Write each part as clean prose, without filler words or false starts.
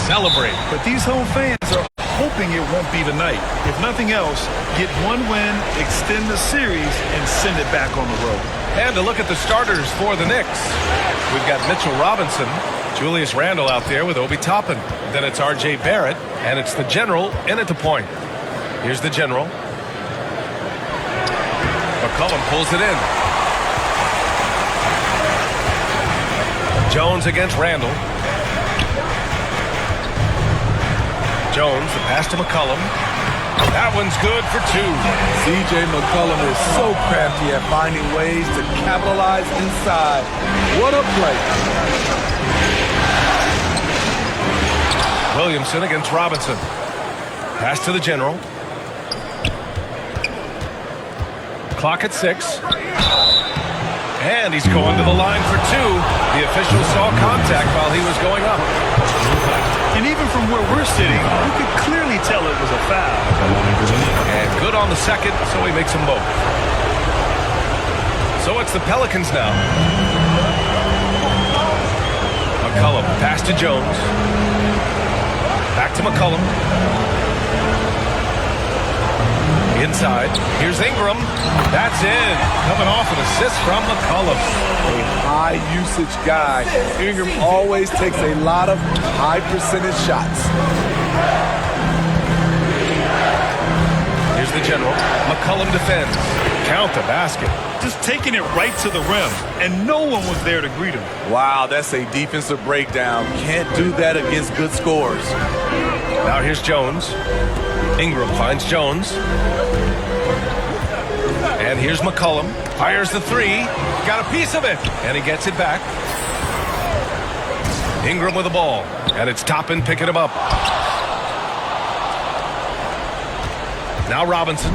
celebrate. But these home fans are hoping it won't be tonight. If nothing else, get one win, extend the series, and send it back on the road. And to look at the starters for the Knicks. We've got Mitchell Robinson, Julius Randle out there with Obi Toppin. Then it's R.J. Barrett, and it's the general in at the point. Here's the general. McCollum pulls it in. Jones against Randle. Jones, the pass to McCollum. That one's good for two. C.J. McCollum is so crafty at finding ways to capitalize inside. What a play. Williamson against Robinson. Pass to the general. Clock at 6. And he's going to the line for two. The official saw contact while he was going up. And even from where we're sitting, you could clearly tell it was a foul. And good on the second, so he makes them both. So it's the Pelicans now. McCollum, pass to Jones. Back to McCollum. Inside. Here's Ingram. That's in. Coming off an assist from McCollum. A high-usage guy. Ingram always takes a lot of high-percentage shots. Here's the general. McCollum defends. Count the basket. Just taking it right to the rim, and no one was there to greet him. Wow, that's a defensive breakdown. Can't do that against good scores. Now here's Jones. Ingram finds Jones. And here's McCollum. Fires the three. Got a piece of it. And he gets it back. Ingram with the ball. And it's Toppin picking him up. Now Robinson.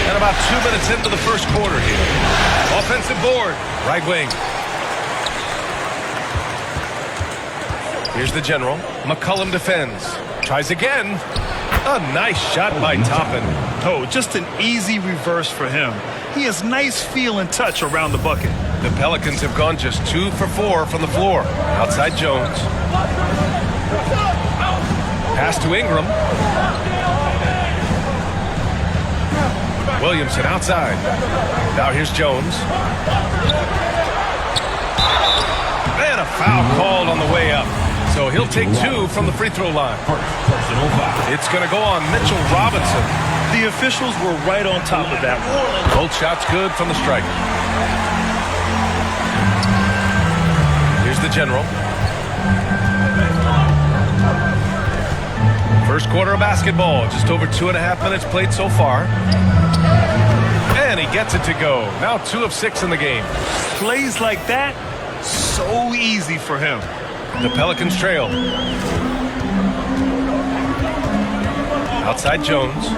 And about 2 minutes into the first quarter here. Offensive board. Right wing. Here's the general. McCollum defends. Tries again. A nice shot by Toppin. Oh, just an easy reverse for him. He has nice feel and touch around the bucket. The Pelicans have gone just 2 for 4 from the floor. Outside Jones. Pass to Ingram. Williamson outside. Now here's Jones. And a foul called on the way up. So he'll take 2 from the free throw line. It's going to go on Mitchell Robinson. The officials were right on top of that one. Both shots good from the striker. Here's the general. First quarter of basketball. Just over 2.5 minutes played so far. And he gets it to go. Now 2 of 6 in the game. Plays like that, so easy for him. The Pelicans trail. Outside Jones.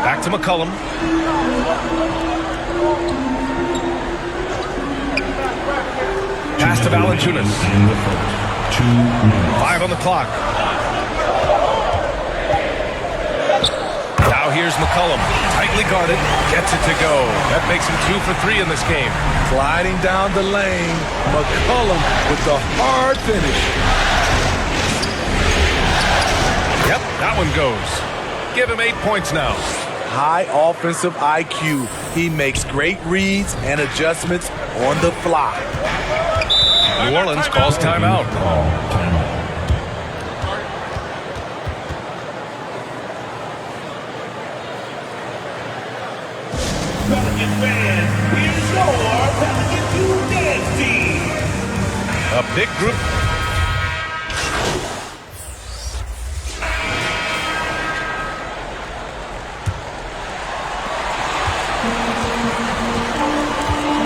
Back to McCollum. Pass to Valanciunas. 5 on the clock. Now here's McCollum. Tightly guarded. Gets it to go. That makes him 2 for 3 in this game. Gliding down the lane. McCollum with the hard finish. Yep, that one goes. Give him 8 points now. High offensive IQ. He makes great reads and adjustments on the fly. New Orleans calls timeout. Pelicans fans, here's your Pelicans dance team. A big group.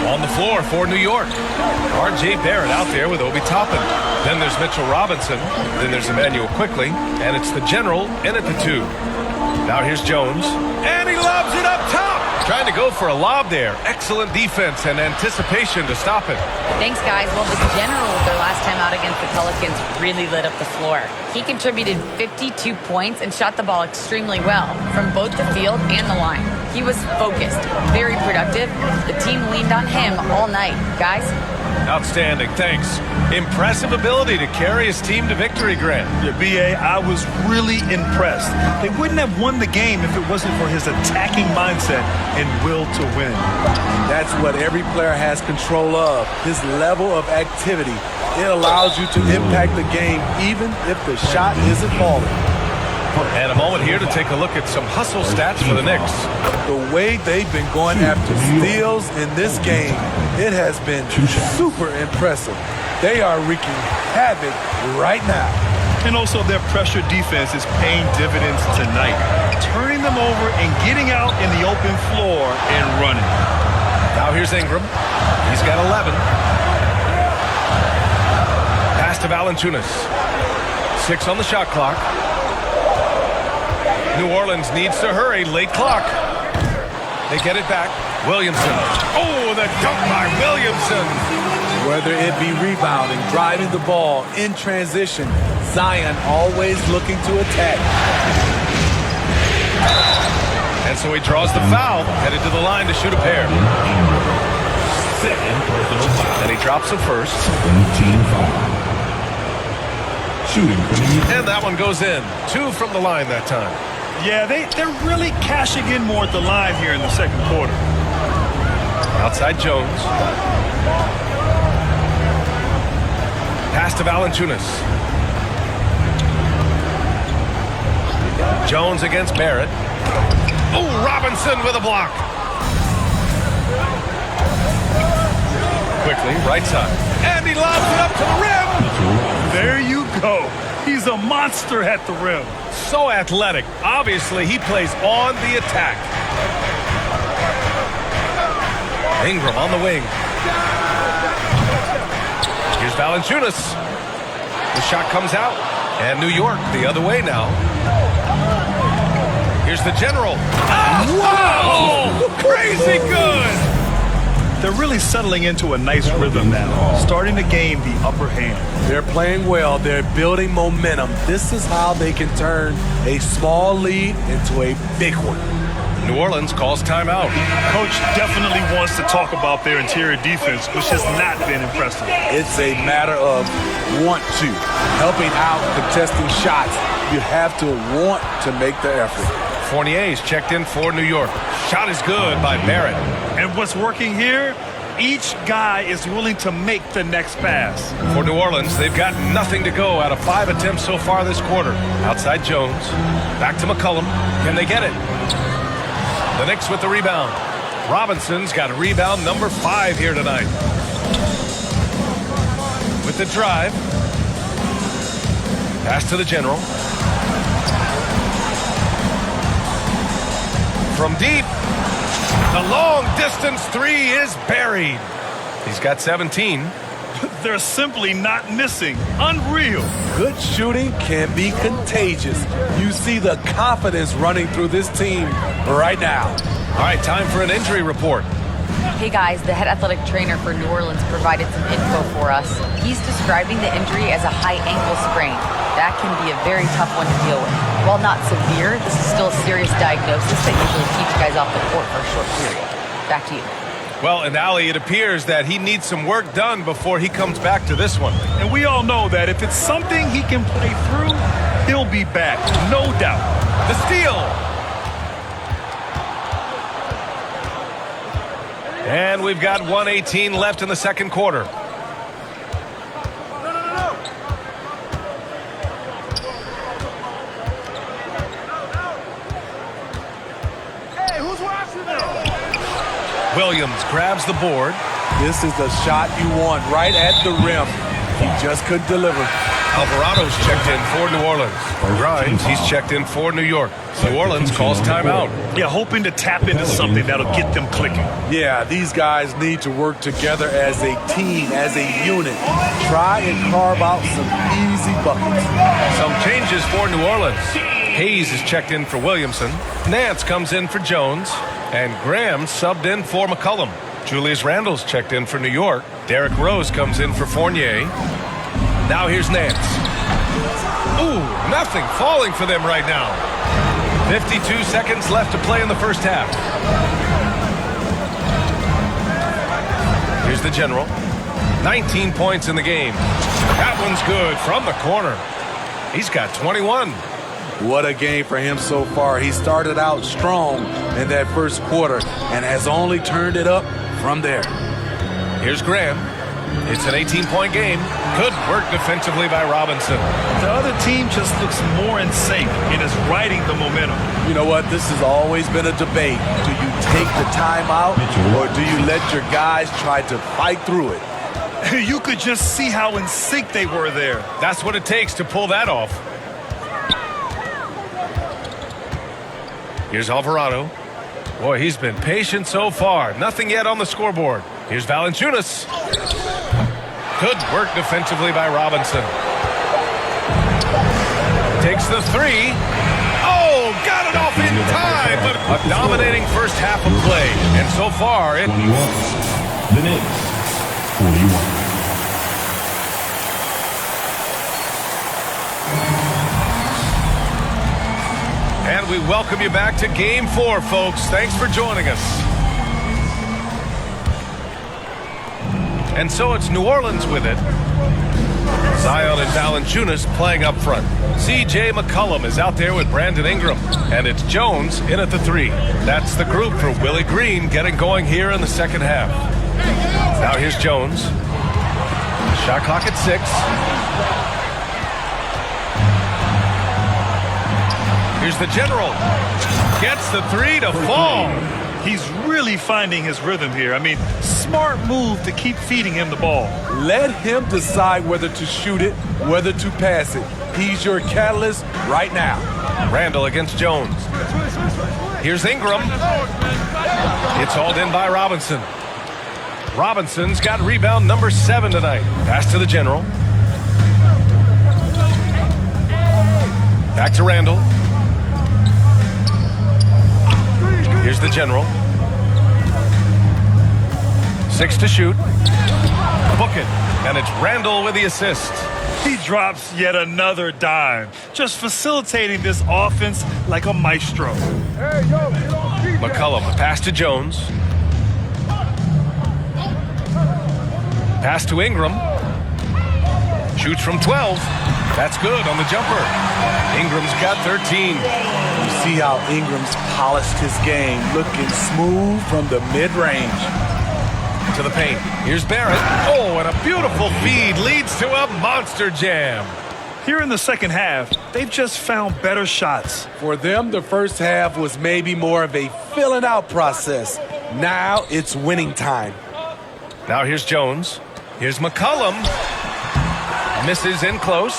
On the floor for New York. R.J. Barrett out there with Obi Toppin. Then there's Mitchell Robinson. Then there's Emmanuel Quickly. And it's the general in at the 2. Now here's Jones. And he lobs it up top. Trying to go for a lob there. Excellent defense and anticipation to stop it. Thanks, guys. Well, the general, their last time out against the Pelicans, really lit up the floor. He contributed 52 points and shot the ball extremely well from both the field and the line. He was focused, very productive. The team leaned on him all night. Guys, Outstanding, thanks. Impressive ability to carry his team to victory, Grant. Yeah, B.A., I was really impressed. They wouldn't have won the game if it wasn't for his attacking mindset and will to win. That's what every player has control of, his level of activity. It allows you to impact the game even if the shot isn't falling. And a moment here to take a look at some hustle stats for the Knicks. The way they've been going after steals in this game, it has been super impressive. They are wreaking havoc right now. And also their pressure defense is paying dividends tonight, turning them over and getting out in the open floor and running. Now here's Ingram. He's got 11. Pass to Valanciunas. 6 on the shot clock. New Orleans needs to hurry. Late clock. They get it back. Williamson. Oh, the dunk by Williamson. Whether it be rebounding, driving the ball, in transition, Zion always looking to attack. And so he draws the foul, headed to the line to shoot a pair. Second personal foul. And he drops the first. Team foul. Shooting from the And that one goes in. 2 from the line that time. Yeah, they're really cashing in more at the line here in the second quarter. Outside Jones. Pass to Valanciunas. Jones against Barrett. Oh, Robinson with a block. Quickly, right side. And he lobs it up to the rim. There you go. He's a monster at the rim. So athletic. Obviously, he plays on the attack. Ingram on the wing. Here's Valanciunas. The shot comes out. And New York the other way now. Here's the general. Oh, wow! Crazy good! They're really settling into a nice rhythm now, starting to gain the upper hand. They're playing well. They're building momentum. This is how they can turn a small lead into a big one. New Orleans calls timeout. Coach definitely wants to talk about their interior defense, which has not been impressive. It's a matter of want to. Helping out, contesting shots. You have to want to make the effort. Fournier's checked in for New York. Shot is good by Barrett. And what's working here? Each guy is willing to make the next pass. For New Orleans, they've got nothing to go out of 5 attempts so far this quarter. Outside Jones. Back to McCollum. Can they get it? The Knicks with the rebound. Robinson's got rebound number 5 here tonight. With the drive. Pass to the general. From deep. The long distance 3 is buried. He's got 17. They're simply not missing. Unreal. Good shooting can be contagious. You see the confidence running through this team right now. All right, time for an injury report. Hey guys, the head athletic trainer for New Orleans provided some info for us. He's describing the injury as a high ankle sprain. That can be a very tough one to deal with. While not severe, this is still a serious diagnosis that usually keeps guys off the court for a short period. Back to you. Well, and Ali, it appears that he needs some work done before he comes back to this one. And we all know that if it's something he can play through, he'll be back, no doubt. The steal. And we've got 1:18 left in the second quarter. Williams grabs the board. This is the shot you want right at the rim. He just couldn't deliver. Alvarado's checked in for New Orleans. Grimes, he's checked in for New York. New Orleans calls timeout. Yeah, hoping to tap into something that'll get them clicking. Yeah, these guys need to work together as a team, as a unit. Try and carve out some easy buckets. Some changes for New Orleans. Hayes is checked in for Williamson. Nance comes in for Jones. And Graham subbed in for McCollum. Julius Randle's checked in for New York. Derrick Rose comes in for Fournier. Now here's Nance. Ooh, nothing falling for them right now. 52 seconds left to play in the first half. Here's the general. 19 points in the game. That one's good from the corner. He's got 21. What a game for him so far. He started out strong in that first quarter and has only turned it up from there. Here's Graham. It's an 18-point game. Good work defensively by Robinson. The other team just looks more in sync and is riding the momentum. You know what? This has always been a debate. Do you take the timeout or do you let your guys try to fight through it? You could just see how in sync they were there. That's what it takes to pull that off. Here's Alvarado. Boy, he's been patient so far. Nothing yet on the scoreboard. Here's Valanciunas. Good work defensively by Robinson. Takes the three. Oh, got it off in time, but a dominating first half of play. And so far, it... 21. The Knicks, 41. And we welcome you back to Game 4, folks. Thanks for joining us. And so it's New Orleans with it. Zion and Valanciunas playing up front. C.J. McCollum is out there with Brandon Ingram. And it's Jones in at the 3. That's the group for Willie Green getting going here in the second half. Now here's Jones. Shot clock at 6. Here's the general. Gets the 3 to fall. He's really finding his rhythm here. I mean, smart move to keep feeding him the ball. Let him decide whether to shoot it, whether to pass it. He's your catalyst right now. Randall against Jones. Here's Ingram. It's hauled in by Robinson. Robinson's got rebound number 7 tonight. Pass to the general. Back to Randall. Here's the general. 6 to shoot. Book it. And it's Randall with the assist. He drops yet another dime, just facilitating this offense like a maestro. McCollum, the pass to Jones. Pass to Ingram. Shoots from 12. That's good on the jumper. Ingram's got 13. You see how Ingram's polished his game, looking smooth from the mid-range. To the paint. Here's Barrett. Oh, and a beautiful feed leads to a monster jam. Here in the second half, they've just found better shots. For them, the first half was maybe more of a filling out process. Now it's winning time. Now here's Jones. Here's McCollum. Misses in close.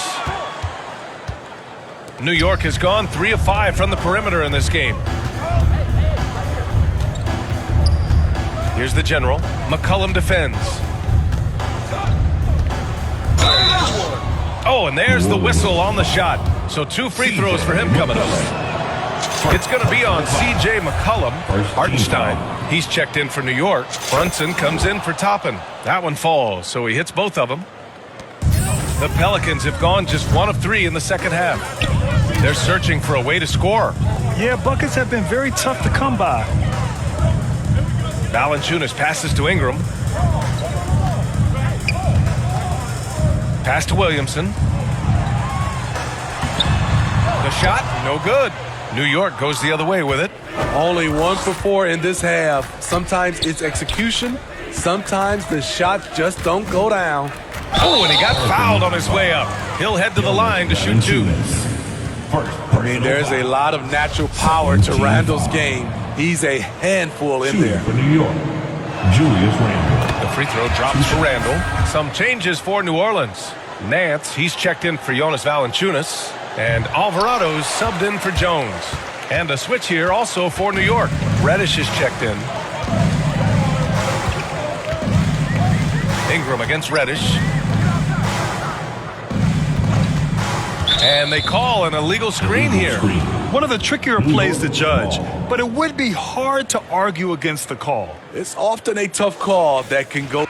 New York has gone 3 of 5 from the perimeter in this game. Here's the general. McCollum defends. Oh, and there's the whistle on the shot. So 2 free throws for him coming up. It's going to be on C.J. McCollum. Hartenstein, he's checked in for New York. Brunson comes in for Toppin. That one falls, so he hits both of them. The Pelicans have gone just 1 of 3 in the second half. They're searching for a way to score. Yeah, buckets have been very tough to come by. Valanciunas passes to Ingram. Pass to Williamson. The shot, no good. New York goes the other way with it. Only 1 for 4 in this half. Sometimes it's execution. Sometimes the shots just don't go down. Oh, and he got fouled on his way up. He'll head to the line to shoot 2. I mean, there's a lot of natural power to Randall's game. He's a handful in there. For New York, Julius Randle. The free throw drops for Randall. Some changes for New Orleans. Nance, he's checked in for Jonas Valanciunas. And Alvarado's subbed in for Jones. And a switch here also for New York. Reddish is checked in. Ingram against Reddish. And they call an illegal screen here. One of the trickier plays to judge, but it would be hard to argue against the call. It's often a tough call that can go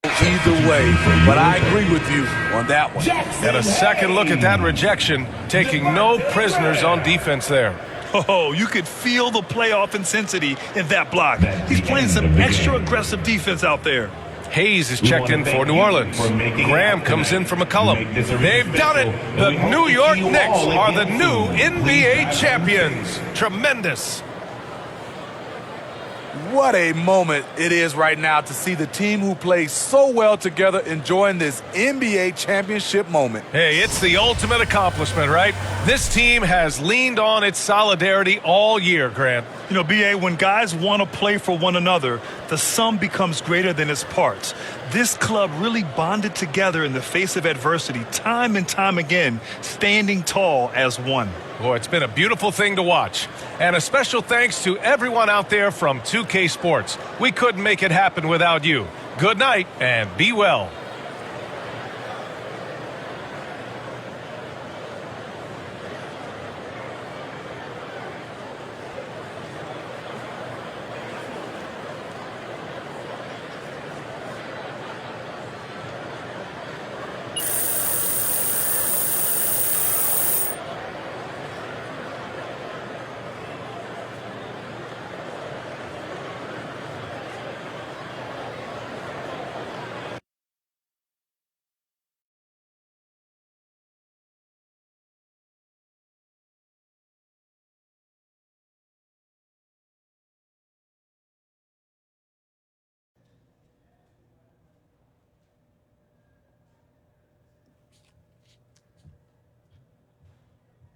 either way, but I agree with you on that one. And a second look at that rejection, taking no prisoners on defense there. Oh, you could feel the playoff intensity in that block. He's playing some extra aggressive defense out there. Hayes is checked in for New Orleans. Graham comes in for McCollum. They've done it. The New York Knicks are the new NBA champions. Tremendous. What a moment it is right now to see the team who plays so well together enjoying this NBA championship moment. Hey, it's the ultimate accomplishment, right? This team has leaned on its solidarity all year, Grant. You know, B.A., when guys want to play for one another, the sum becomes greater than its parts. This club really bonded together in the face of adversity, time and time again, standing tall as one. Boy, it's been a beautiful thing to watch. And a special thanks to everyone out there from 2K Sports. We couldn't make it happen without you. Good night and be well.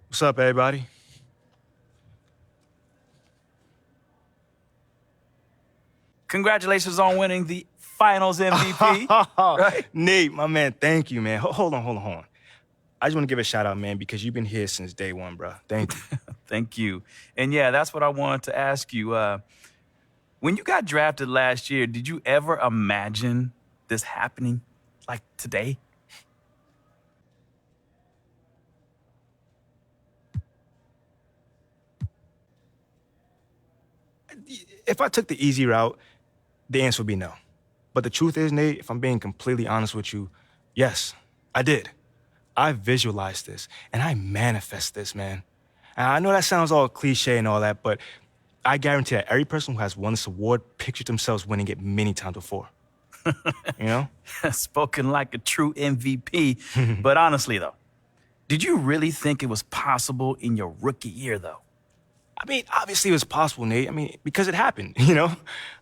What's up, everybody? Congratulations on winning the Finals MVP. Right? Nate, my man, thank you, man. Hold on. I just want to give a shout out, man, because you've been here since day one, bro. Thank you. Thank you. And yeah, that's what I wanted to ask you. When you got drafted last year, did you ever imagine this happening like today? If I took the easy route, the answer would be no. But the truth is, Nate, if I'm being completely honest with you, yes, I did. I visualized this, and I manifest this, man. And I know that sounds all cliche and all that, but I guarantee that every person who has won this award pictured themselves winning it many times before. You know? Spoken like a true MVP. But honestly, though, did you really think it was possible in your rookie year, though? I mean, obviously it was possible, Nate. I mean, because it happened, you know?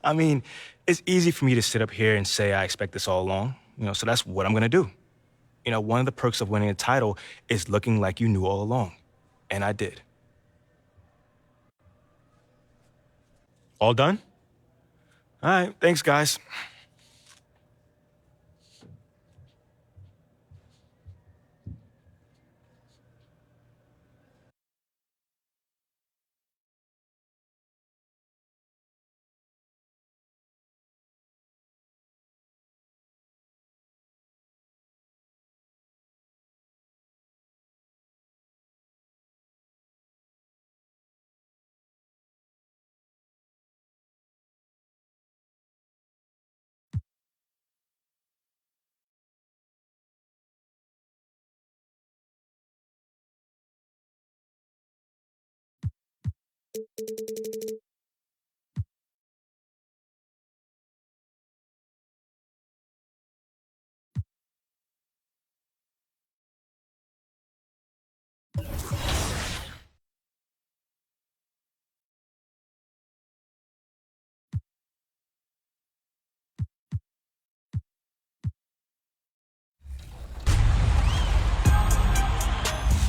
I mean, it's easy for me to sit up here and say I expect this all along, you know, so that's what I'm going to do. You know, one of the perks of winning a title is looking like you knew all along. And I did. All done? All right, thanks, guys.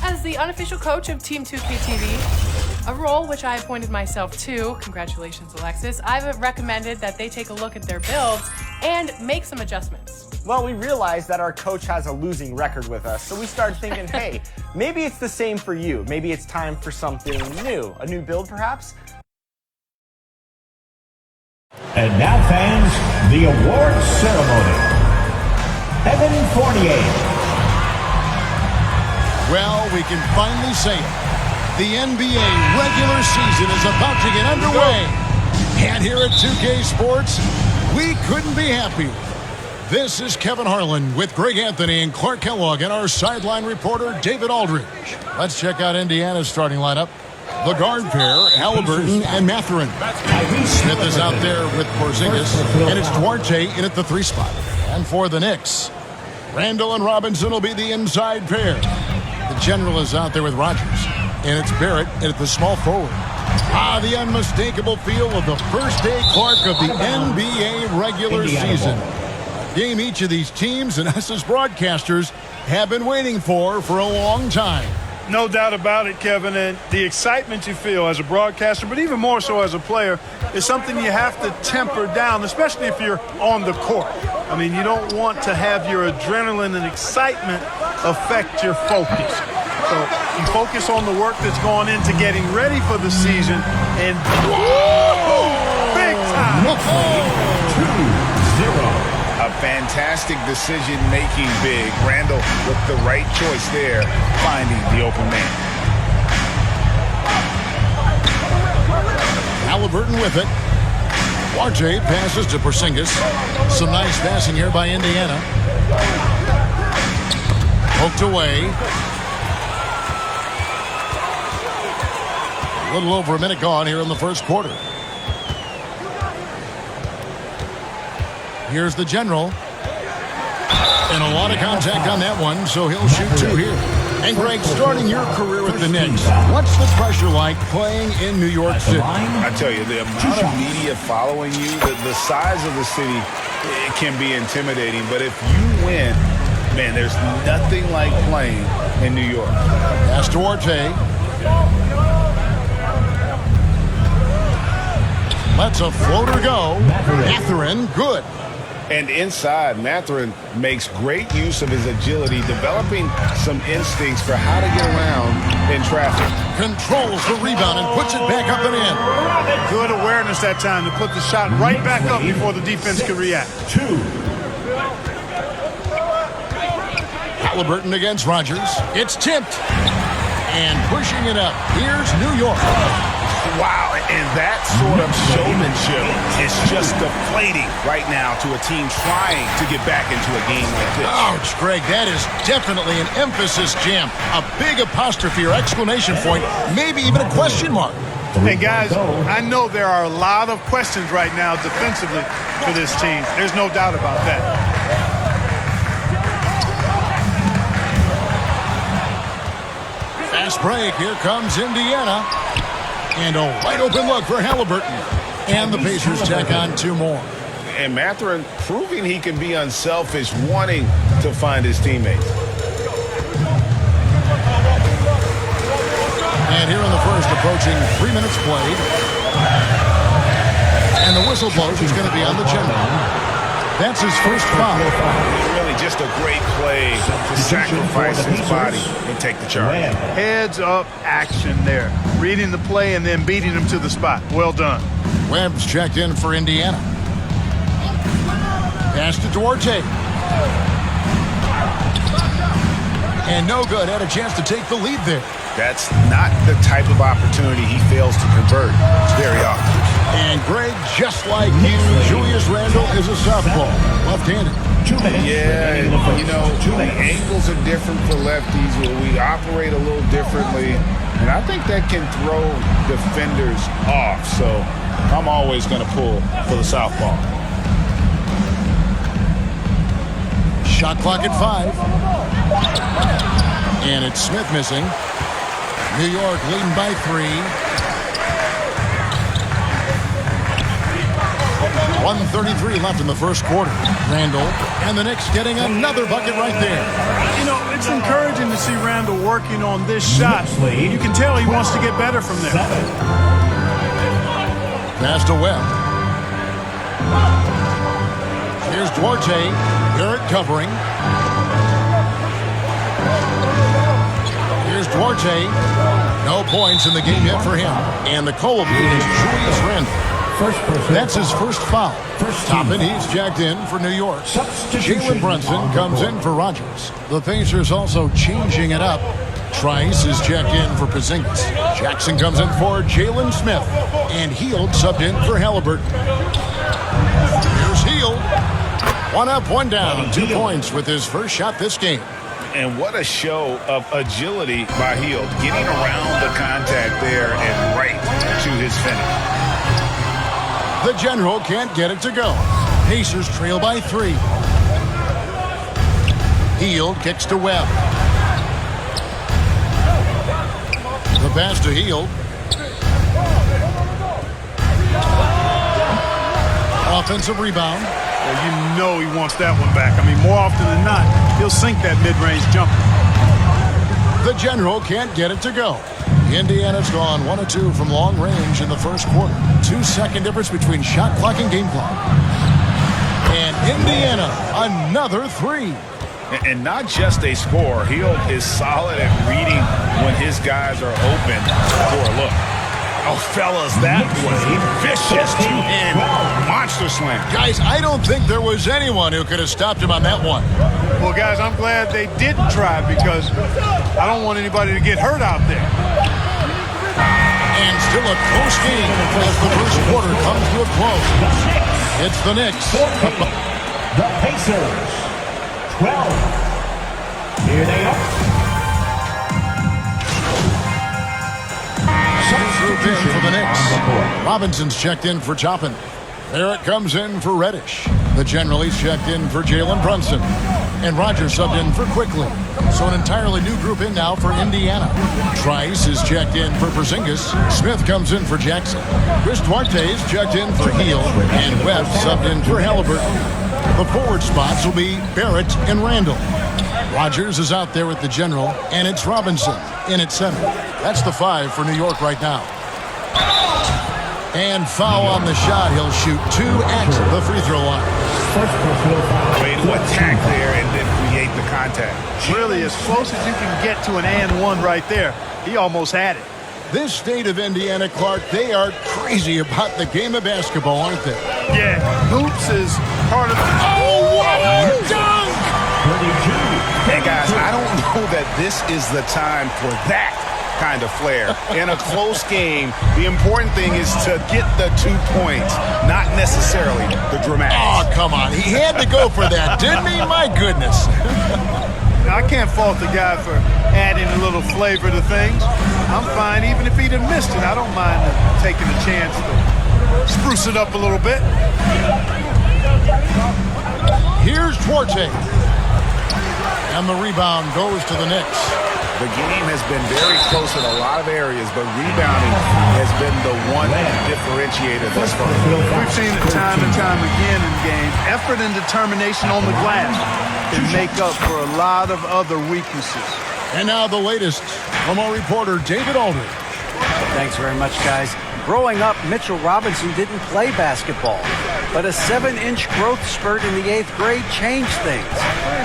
As the unofficial coach of Team 2k23, a role which I appointed myself to, congratulations Alexis, I've recommended that they take a look at their builds and make some adjustments. Well, we realized that our coach has a losing record with us, so we started thinking, hey, maybe it's the same for you. Maybe it's time for something new. A new build, perhaps? And now, fans, the awards ceremony. Heaven 48. Well, we can finally say it. The NBA regular season is about to get underway. And here at 2K Sports, we couldn't be happier. This is Kevin Harlan with Greg Anthony and Clark Kellogg and our sideline reporter, David Aldridge. Let's check out Indiana's starting lineup. The guard pair, Halliburton and Mathurin. Smith is out there with Porzingis, and it's Duarte in at the 3 spot. And for the Knicks, Randall and Robinson will be the inside pair. The general is out there with Rogers, and it's Barrett in at the small forward. The unmistakable feel of the first day Clark of the NBA regular season. A game each of these teams and us as broadcasters have been waiting for a long time. No doubt about it, Kevin, and the excitement you feel as a broadcaster, but even more so as a player, is something you have to temper down, especially if you're on the court. I mean, you don't want to have your adrenaline and excitement affect your focus. So you focus on the work that's gone into getting ready for the season, and big time. 2-0. A fantastic decision-making big. Randall with the right choice there, finding the open man. Halliburton with it. Duarte passes to Porzingis. Some nice passing here by Indiana. Poked away. A little over a minute gone here in the first quarter. Here's the general. And a lot of contact on that one, so he'll shoot 2 here. And Greg, starting your career with the Knicks, what's the pressure like playing in New York City? I tell you, the amount of media following you, the size of the city, it can be intimidating. But if you win, man, there's nothing like playing in New York. Pass to Duarte. Lets a floater go. Mathurin, good. And inside, Mathurin makes great use of his agility, developing some instincts for how to get around in traffic. Controls the rebound and puts it back up and in. Good awareness that time to put the shot right back up before the defense could react. 2. Halliburton against Rogers. It's tipped. And pushing it up. Here's New York. Wow, and that sort of showmanship is just deflating right now to a team trying to get back into a game like this. Ouch, Greg, that is definitely an emphasis jam. A big apostrophe or exclamation point, maybe even a question mark. Hey, guys, I know there are a lot of questions right now defensively for this team. There's no doubt about that. Fast break. Here comes Indiana. And a wide open look for Halliburton. And the Pacers tack on 2 more. And Mathurin proving he can be unselfish, wanting to find his teammates. And here in the first, approaching 3 minutes played. And the whistle blows. He's going to be on the general. That's his first foul. Really just a great play to sacrifice his body and take the charge. Heads up action there. Reading the play and then beating him to the spot. Well done. Webb's checked in for Indiana. Pass to Duarte. And no good. Had a chance to take the lead there. That's not the type of opportunity he fails to convert very often. And Greg, just like you, Julius Randle is a southpaw, left-handed. Yeah, you know, the angles are different for lefties. We operate a little differently, and I think that can throw defenders off. So I'm always going to pull for the southpaw. Shot clock at 5. And it's Smith missing. New York leading by 3. 1:33 left in the first quarter. Randall and the Knicks getting another bucket right there. You know, it's encouraging to see Randall working on this shot. You can tell he wants to get better from there. Pass to Webb. Here's Duarte. Barrett covering. Here's Duarte. No points in the game yet for him. And the call is Julius Randle. That's his first foul. Toppin, he's jacked in for New York. Jalen Brunson comes in for Rogers. The Pacers also changing it up. Trice is checked in for Porzingis. Jackson comes in for Jalen Smith. And Hield subbed in for Halliburton. Here's Hield. 1 up, 1 down. 2 points with his first shot this game. And what a show of agility by Hield, getting around the contact there and right to his finish. The General can't get it to go. Pacers trail by 3. Hield kicks to Webb. The pass to Hield. Offensive rebound. Well, you know he wants that one back. I mean, more often than not, he'll sink that mid-range jumper. The General can't get it to go. Indiana's gone 1 of 2 from long range in the first quarter. 2-second difference between shot clock and game clock. And Indiana, another 3. And not just a score. Hield is solid at reading when his guys are open for a look. Oh, fellas, that was vicious two-hand monster slam. Guys, I don't think there was anyone who could have stopped him on that one. Well, guys, I'm glad they didn't try because I don't want anybody to get hurt out there. And still a close game as the first quarter comes to a close. It's the Knicks. The Pacers, 12. Here they are. In for the Knicks. Robinson's checked in for Toppin. Barrett comes in for Reddish. The General is checked in for Jalen Brunson. And Rogers subbed in for Quickly. So an entirely new group in now for Indiana. Trice is checked in for Porzingis. Smith comes in for Jackson. Chris Duarte is checked in for Hield. And Webb subbed in for Halliburton. The forward spots will be Barrett and Randall. Rogers is out there with the General, and it's Robinson in at center. That's the 5 for New York right now. And foul on the shot. He'll shoot 2 at the free throw line. Way to attack there and then create the contact. Really, as close as you can get to an and one right there. He almost had it. This state of Indiana, Clark, they are crazy about the game of basketball, aren't they? Yeah, hoops is part of the... Oh, what a dunk! Hey, guys, I don't know that this is the time for that kind of flair. In a close game, the important thing is to get the 2 points, not necessarily the dramatics. Oh, come on. He had to go for that, didn't he? My goodness. I can't fault the guy for adding a little flavor to things. I'm fine even if he'd have missed it. I don't mind taking a chance to spruce it up a little bit. Here's Duarte. And the rebound goes to the Knicks. The game has been very close in a lot of areas, but rebounding has been the one differentiator thus far. We've seen it time and time again in games. Effort and determination on the glass can make up for a lot of other weaknesses. And now the latest from our reporter, David Aldridge. Thanks very much, guys. Growing up, Mitchell Robinson didn't play basketball, but a 7-inch growth spurt in the 8th grade changed things.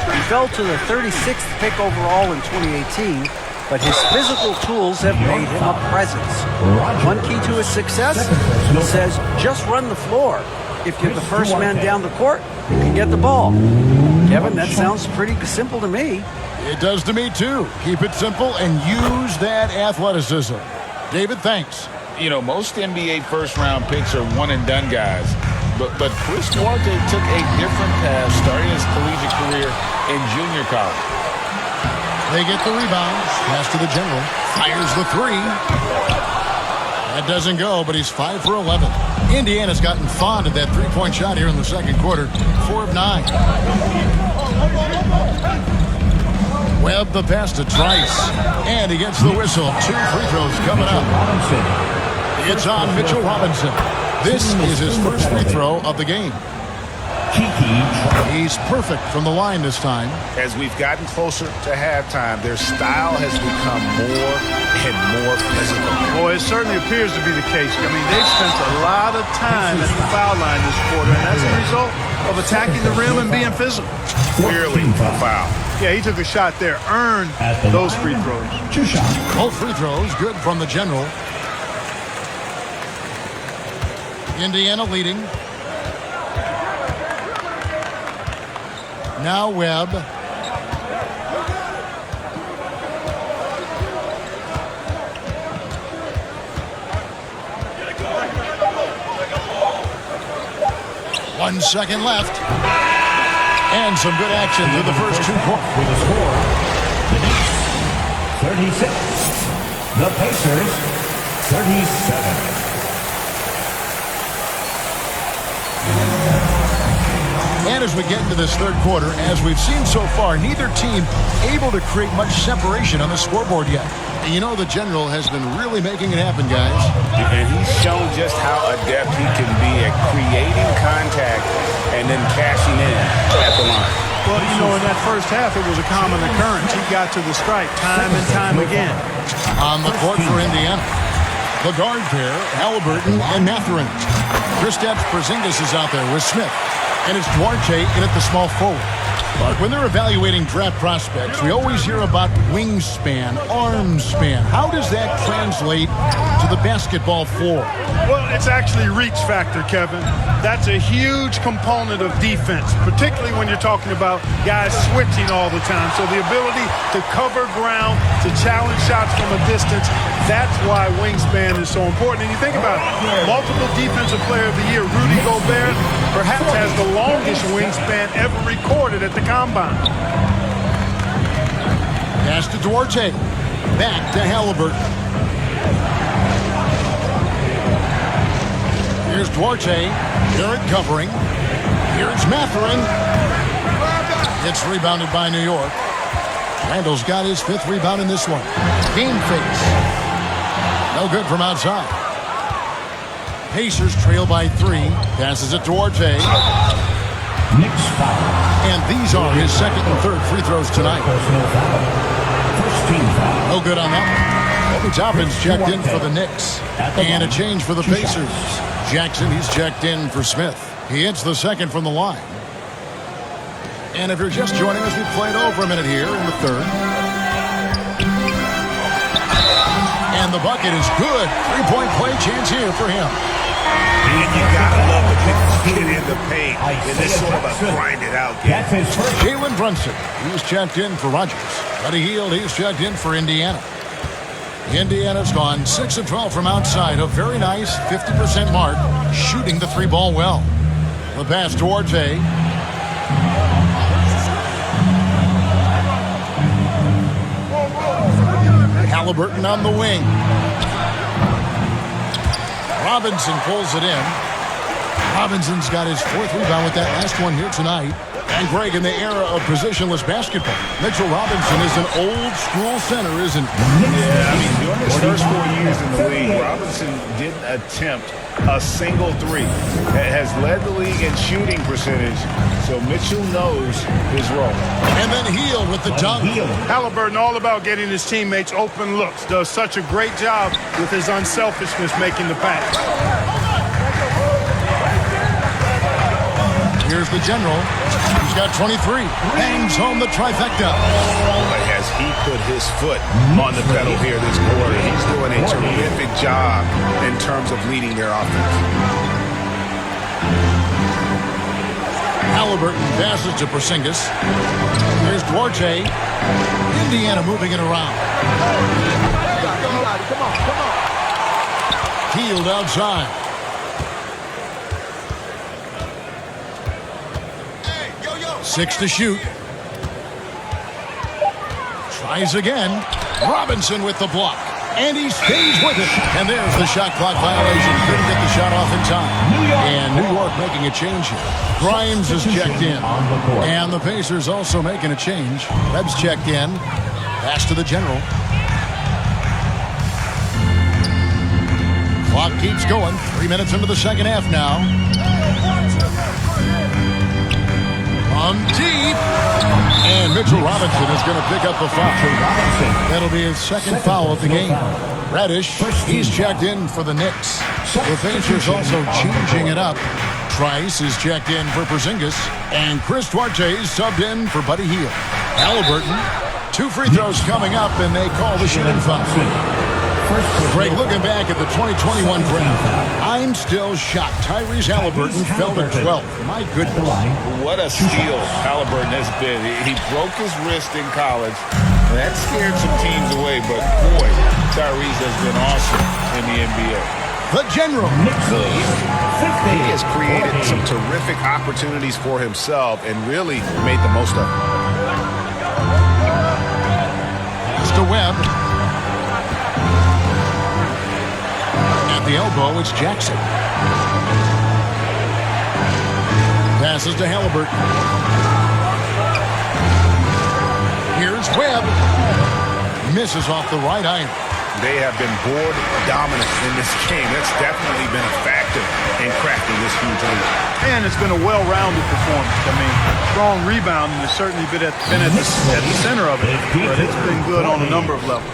He fell to the 36th pick overall in 2018, but his physical tools have made him a presence. One key to his success, he says, just run the floor. If you're the first man down the court, you can get the ball. Kevin, that sounds pretty simple to me. It does to me, too. Keep it simple and use that athleticism. David, thanks. You know, most NBA first-round picks are one-and-done guys. But Chris Duarte took a different path starting his collegiate career in junior college. They get the rebound. Pass to the General. Fires the 3. That doesn't go, but he's 5 for 11. Indiana's gotten fond of that three-point shot here in the second quarter. 4 of 9. Webb the pass to Trice. And he gets the whistle. 2 free throws coming up. It's on Mitchell Robinson. This is his first free throw of the game. He's perfect from the line this time. As we've gotten closer to halftime, their style has become more and more physical. Boy, it certainly appears to be the case. I mean, they've spent a lot of time at the foul line this quarter, and that's a result of attacking the rim and being physical. Clearly a foul. Yeah, he took a shot there, earned those free throws. Both free throws good from the General. Indiana leading. Now Webb. One second left. And some good action through the first 2 quarters. With a score The Knicks, 36. The Pacers, 37. And as we get into this third quarter, as we've seen so far, neither team able to create much separation on the scoreboard yet. And you know the General has been really making it happen, guys. And he's shown just how adept he can be at creating contact and then cashing in at the line. Well, you know, in that first half, it was a common occurrence. He got to the stripe time and time again. On the court for Indiana, the guard pair, Halliburton and Mathurin. Kristaps Porzingis is out there with Smith. And it's Duarte in at the small forward. But when they're evaluating draft prospects, we always hear about wingspan, arm span. How does that translate to the basketball floor? Well, it's actually reach factor, Kevin. That's a huge component of defense, particularly when you're talking about guys switching all the time. So the ability to cover ground, to challenge shots from a distance, that's why wingspan is so important. And you think about it, multiple defensive player of the year, Rudy Gobert, perhaps has the longest wingspan ever recorded at the combine. Pass to Duarte. Back to Halliburton. Here's Duarte. Garrett covering. Here's Mathurin. It's rebounded by New York. Randall's got his 5th rebound in this one. Game face. No good from outside. Pacers trail by 3. Passes it to Duarte. Knicks foul. And these are his 2nd and 3rd free throws tonight. Personal foul. First team foul. No good on that one. Bobby Toppin's checked in for the Knicks. And a change for the Pacers. Jackson, he's checked in for Smith. He hits the 2nd from the line. And if you're just joining us, we've played over a minute here in the 3rd. And the bucket is good. 3-point play chance here for him. And you gotta love the people get in the paint in this sort of a grinded out game. Jalen Brunson, he's checked in for Rogers. Buddy Hield, he's checked in for Indiana. Indiana's gone 6 of 12 from outside. A very nice 50% mark, shooting the 3-ball well. The pass to Duarte. Halliburton on the wing. Robinson pulls it in. Robinson's got his 4th rebound with that last one here tonight. And Greg, in the era of positionless basketball, Mitchell Robinson is an old-school center, isn't he? Yeah, I mean, during his first 4 years in the league, Robinson didn't attempt a single 3. Has led the league in shooting percentage, so Mitchell knows his role. And then Hield with the dunk. Halliburton all about getting his teammates open looks. Does such a great job with his unselfishness making the pass. Here's the General. He's got 23. Bangs home the trifecta. But as he put his foot on the pedal here this quarter, he's doing a terrific job in terms of leading their offense. Halliburton passes to Porzingis. Here's Duarte. Indiana moving it around. Hield outside. 6 to shoot. Tries again. Robinson with the block. And he stays with it. And there's the shot clock violation. Couldn't get the shot off in time. And New York making a change here. Grimes is checked in. And the Pacers also making a change. Webb's checked in. Pass to the General. Clock keeps going. 3 minutes into the second half now. On deep. And Mitchell Robinson is going to pick up the foul. That'll be his 2nd foul of the game. Reddish, he's checked in for the Knicks. The Pacers also changing it up. Trice is checked in for Porzingis. And Chris Duarte is subbed in for Buddy Hield. Halliburton, 2 free throws coming up, and they call the shooting foul. Greg, looking back at the 2021 draft, I'm still shocked. Tyrese Halliburton fell to 12. My goodness. What a steal Halliburton has been. He broke his wrist in college. That scared some teams away, but boy, Tyrese has been awesome in the NBA. The General. He has created some terrific opportunities for himself and really made the most of them. to Webb. At the elbow, it's Jackson. Passes to Halliburton. Here's Webb. Misses off the right iron. They have been board dominant in this game. That's definitely been a factor in crafting this huge lead. And it's been a well-rounded performance. I mean, strong rebounding has certainly been at the center of it, but it's been good on a number of levels.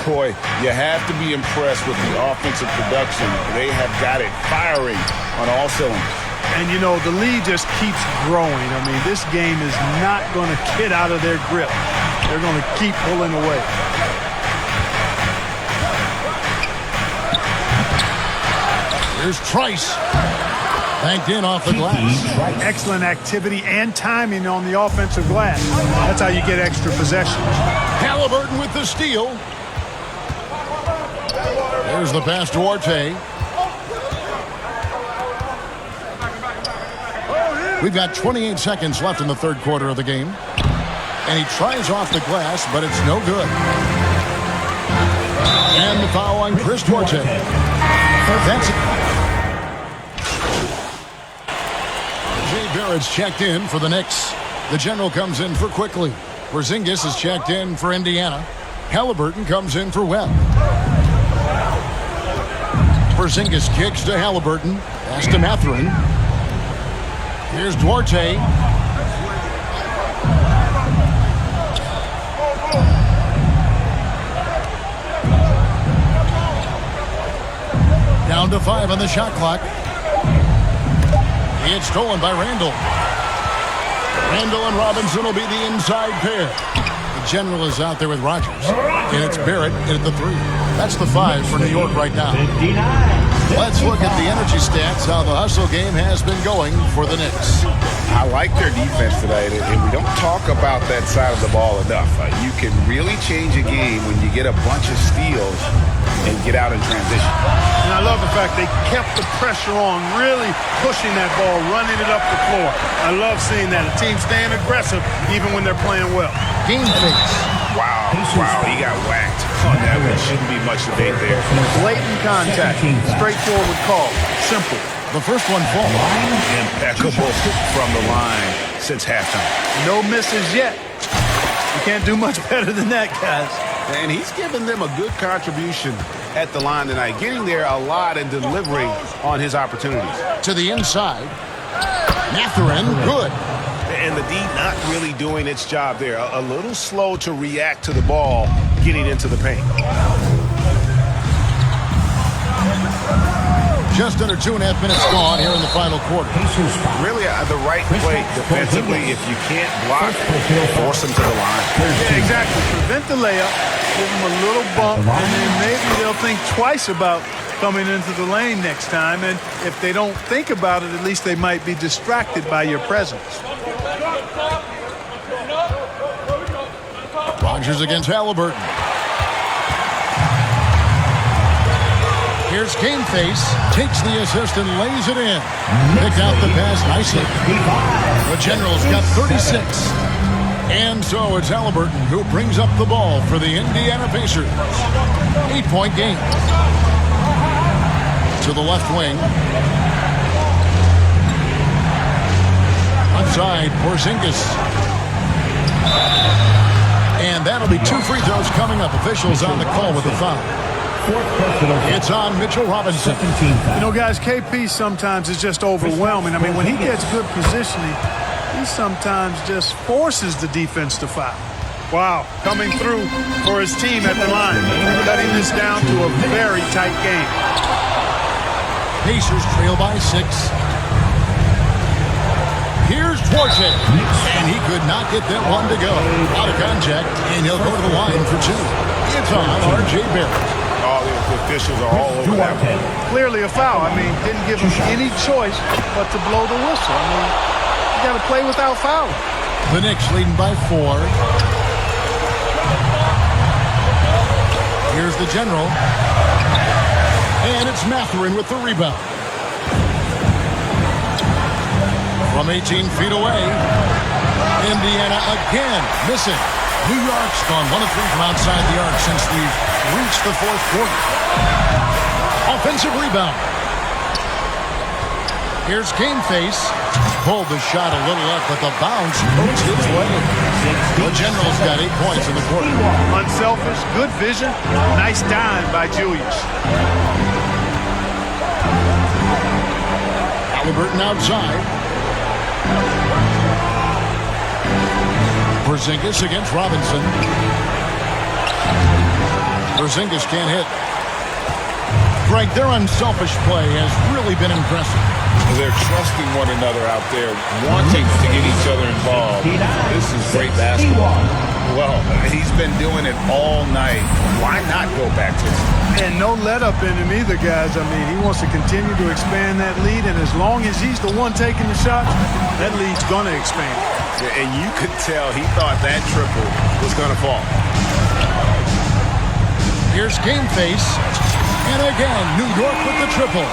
Boy, you have to be impressed with the offensive production. They have got it firing on all cylinders. And, you know, the lead just keeps growing. I mean, this game is not going to get out of their grip. They're going to keep pulling away. Here's Trice. Banked in off the glass. Excellent activity and timing on the offensive glass. That's how you get extra possessions. Halliburton with the steal. There's the pass to Duarte. We've got 28 seconds left in the third quarter of the game. And he tries off the glass, but it's no good. And the foul on Chris Duarte. That's it. Jay Barrett's checked in for the Knicks. The general comes in for Quickly. Porzingis is checked in for Indiana. Halliburton comes in for Webb. Porzingis kicks to Halliburton. Pass to Mathurin. Here's Duarte. Down to 5 on the shot clock. It's stolen by Randall. Randall and Robinson will be the inside pair. The general is out there with Rogers. And it's Barrett in at the 3. That's the 5 for New York right now. Let's look at the energy stats, how the hustle game has been going for the Knicks. I like their defense today, and we don't talk about that side of the ball enough. You can really change a game when you get a bunch of steals and get out in transition. And I love the fact they kept the pressure on, really pushing that ball, running it up the floor. I love seeing that. A team staying aggressive even when they're playing well. Game face. Wow, he got whacked on that one. Shouldn't be much debate there. Blatant contact, straightforward call, simple. The first one falls. Impeccable from the line since halftime. No misses yet. You can't do much better than that, guys. And he's given them a good contribution at the line tonight, getting there a lot and delivering on his opportunities. To the inside. Mathurin, good. And the D not really doing its job there. A little slow to react to the ball getting into the paint. Just under 2.5 minutes gone here in the final quarter. Really the right play defensively. If you can't block, force them to the line. Yeah, exactly. Prevent the layup, give them a little bump, and then maybe they'll think twice about coming into the lane next time. And if they don't think about it, at least they might be distracted by your presence. Rogers against Halliburton. Here's Game Face. Takes the assist and lays it in. Picked out the pass nicely. The General's got 36. And so it's Halliburton who brings up the ball for the Indiana Pacers. 8-point game. To the left wing. Outside, Porzingis. And that'll be 2 free throws coming up. Officials on the call with the foul. It's on Mitchell Robinson. You know, guys, KP sometimes is just overwhelming. I mean, when he gets good positioning, he sometimes just forces the defense to foul. Wow, coming through for his team at the line, cutting this down to a very tight game. Pacers trail by 6. Here's Duarte, and he could not get that one to go. Out of contact, and he'll go to the line for 2. It's on R.J. Barrett. All the officials are all over that one. Clearly a foul. I mean, didn't give him any choice but to blow the whistle. I mean, you got to play without fouling. The Knicks leading by 4. Here's the general. And it's Mathurin with the rebound. From 18 feet away. Indiana again missing. New York's gone 1 of 3 from outside the arc since we've reached the fourth quarter. Offensive rebound. Here's Game Face. Pulled the shot a little up, but the bounce goes his way. The General's got 8 points in the quarter. Unselfish, good vision, nice dime by Julius. Halliburton outside. Porzingis against Robinson. Porzingis can't hit. Greg, their unselfish play has really been impressive. They're trusting one another out there, wanting to get each other involved. This is great basketball. Well, he's been doing it all night. Why not go back to it? And no let up in him either, guys. I mean, he wants to continue to expand that lead, and as long as he's the one taking the shots, that lead's going to expand. And you could tell he thought that triple was going to fall. Here's Game Face. And again, New York with the triple.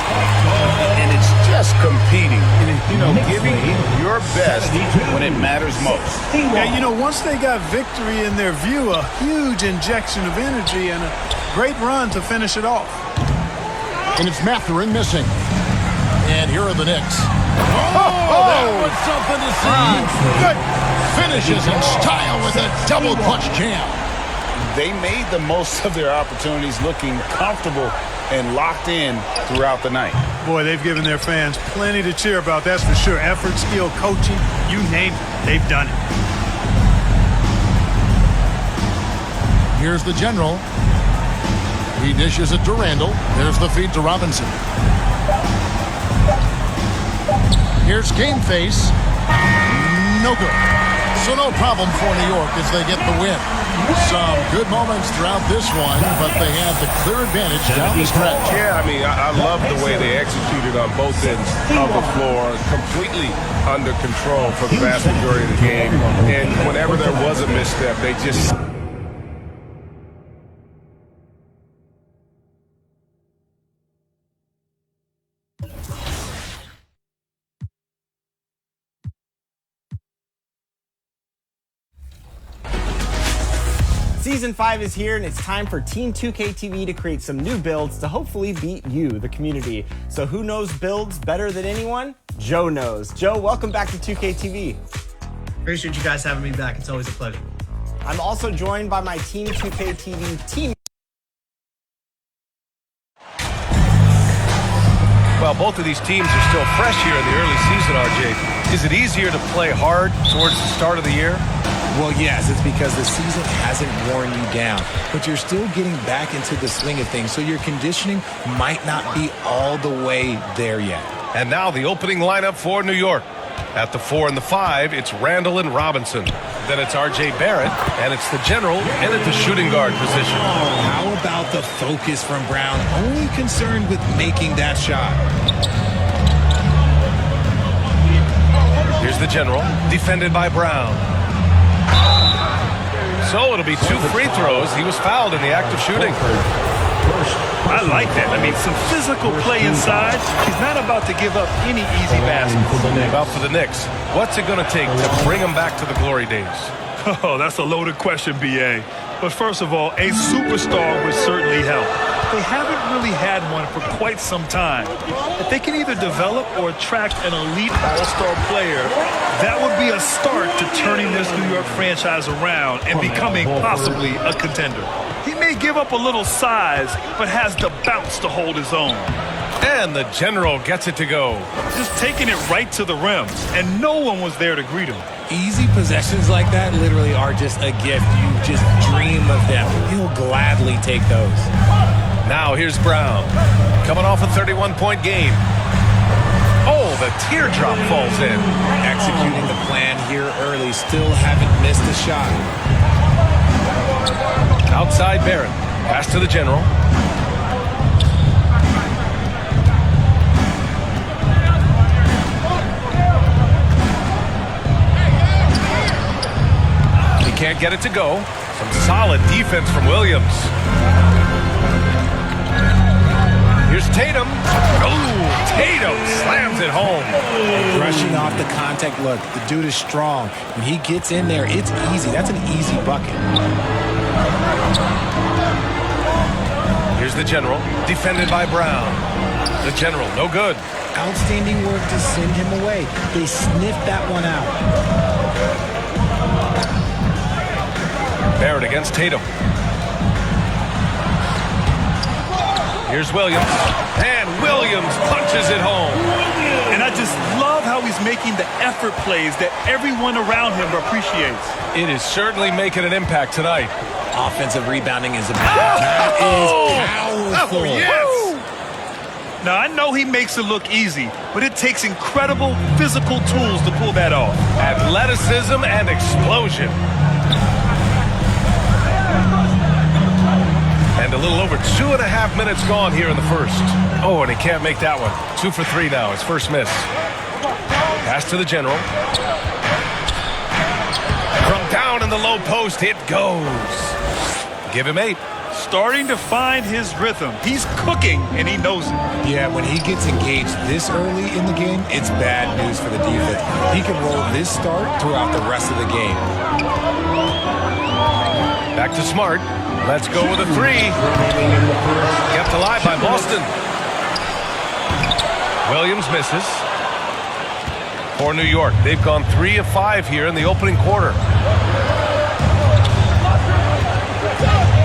And it's just competing. You know, giving your best when it matters most. Yeah, you know, once they got victory in their view, a huge injection of energy and a great run to finish it off. And it's Mathurin missing. And here are the Knicks. Oh, that was something to see. Good finishes in style with a double clutch jam. They made the most of their opportunities, looking comfortable and locked in throughout the night. Boy, they've given their fans plenty to cheer about, that's for sure. Effort, skill, coaching, you name it, they've done it. Here's the General. He dishes it to Randall. There's the feed to Robinson. Here's Game Face. No good. So no problem for New York as they get the win. Some good moments throughout this one, but they have the clear advantage down the stretch. Yeah, I mean, I love the way they executed on both ends of the floor, completely under control for the vast majority of the game. And whenever there was a misstep, they just... Season 5 is here, and it's time for Team 2K TV to create some new builds to hopefully beat you, the community. So who knows builds better than anyone? Joe knows. Joe, welcome back to 2K TV. Appreciate you guys having me back. It's always a pleasure. I'm also joined by my Team 2K TV team. Well, both of these teams are still fresh here in the early season, RJ. Is it easier to play hard towards the start of the year? Well, yes, it's because the season hasn't worn you down, but you're still getting back into the swing of things, so your conditioning might not be all the way there yet. And now the opening lineup for New York. At the 4 and the 5, it's Randall and Robinson. Then it's R.J. Barrett, and it's the General in at the shooting guard position. Oh, how about the focus from Brown? Only concerned with making that shot. Here's the General, defended by Brown. So it'll be 2 free throws. He was fouled in the act of shooting. I like that. I mean, some physical play inside. He's not about to give up any easy baskets. About for the Knicks, what's it going to take to bring them back to the glory days? Oh, that's a loaded question, B.A. But first of all, a superstar would certainly help. They haven't really had one for quite some time. If they can either develop or attract an elite all-star player, that would be a start to turning this New York franchise around and becoming possibly a contender. He may give up a little size, but has the bounce to hold his own. And the General gets it to go. Just taking it right to the rim, and no one was there to greet him. Easy possessions like that literally are just a gift. You just dream of them. He'll gladly take those. Now here's Brown, coming off a 31-point game. Oh, the teardrop falls in. Executing the plan here early, still haven't missed a shot. Outside Barrett, pass to the General. He can't get it to go. Some solid defense from Williams. Here's Tatum. Oh, Tatum slams it home. Brushing off the contact. Look, the dude is strong. When he gets in there, it's easy. That's an easy bucket. Here's the General, defended by Brown. The General, no good. Outstanding work to send him away. They sniffed that one out. Barrett against Tatum. Here's Williams. And Williams punches it home. And I just love how he's making the effort plays that everyone around him appreciates. It is certainly making an impact tonight. Offensive rebounding is that is powerful. Oh, yes. Now, I know he makes it look easy, but it takes incredible physical tools to pull that off. Athleticism and explosion. And a little over 2.5 minutes gone here in the first. Oh, and he can't make that one. 2 for 3 now, his first miss. Pass to the General. From down in the low post, it goes. Give him 8. Starting to find his rhythm. He's cooking, and he knows it. Yeah, when he gets engaged this early in the game, it's bad news for the defense. He can roll this start throughout the rest of the game. Back to Smart. Let's go with a 3. Kept alive by Boston. Williams misses. For New York, they've gone 3 of 5 here in the opening quarter.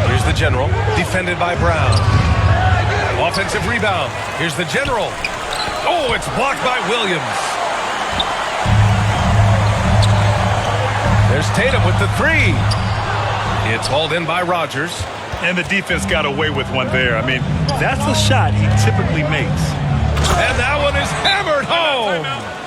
Here's the General, defended by Brown. Offensive rebound. Here's the General. Oh, it's blocked by Williams. There's Tatum with the 3. It's hauled in by Rogers. And the defense got away with one there. I mean, that's a shot he typically makes. And that one is hammered home.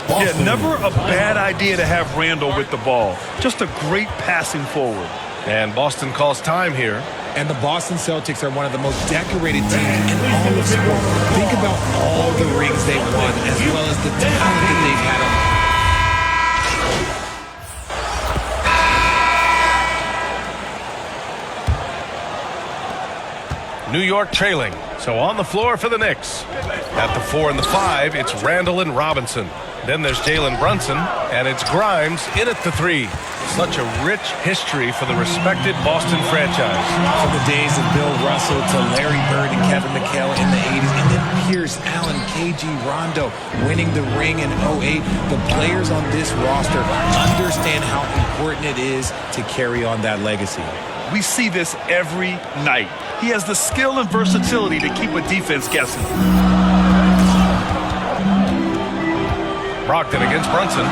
Yeah, never a bad idea to have Randall with the ball. Just a great passing forward. And Boston calls time here. And the Boston Celtics are one of the most decorated teams in all of sports. Think about all the rings they've won, as well as the talent that they've had on. New York trailing. So on the floor for the Knicks. At the 4 and the 5, it's Randall and Robinson. Then there's Jalen Brunson, and it's Grimes in at the 3. Such a rich history for the respected Boston franchise. From the days of Bill Russell to Larry Bird and Kevin McHale in the 80s, and then Pierce, Allen, KG, Rondo winning the ring in 08. The players on this roster understand how important it is to carry on that legacy. We see this every night. He has the skill and versatility to keep a defense guessing. Brogdon against Brunson.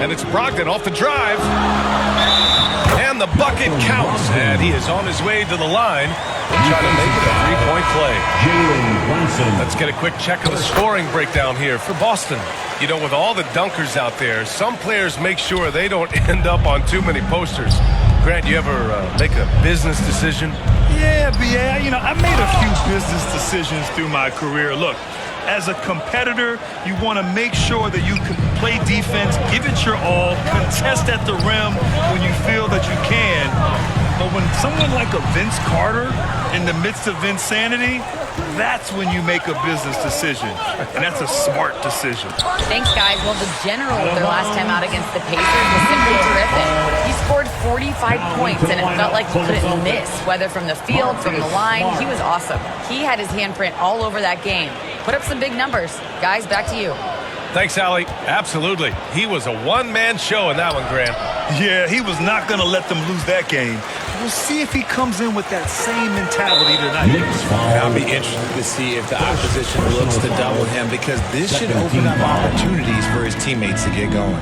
And it's Brogdon off the drive. And the bucket counts. And he is on his way to the line. Trying to make it a three-point play. Let's get a quick check of the scoring breakdown here for Boston. You know, with all the dunkers out there, some players make sure they don't end up on too many posters. Grant, you ever make a business decision? Yeah, B.A., you know, I made a few business decisions through my career. Look, as a competitor, you want to make sure that you can play defense, give it your all, contest at the rim when you feel that you can. But when someone like a Vince Carter in the midst of insanity, that's when you make a business decision. And that's a smart decision. Thanks, guys. Well, the General, their last time out against the Pacers, was simply terrific. He scored 45 points, and it felt like he couldn't miss, whether from the field, from the line. He was awesome. He had his handprint all over that game. Put up some big numbers. Guys, back to you. Thanks, Allie. Absolutely. He was a one-man show in that one, Grant. Yeah, he was not going to let them lose that game. We'll see if he comes in with that same mentality tonight. And I'll be interested to see if the opposition looks to double him, because this should open up opportunities for his teammates to get going.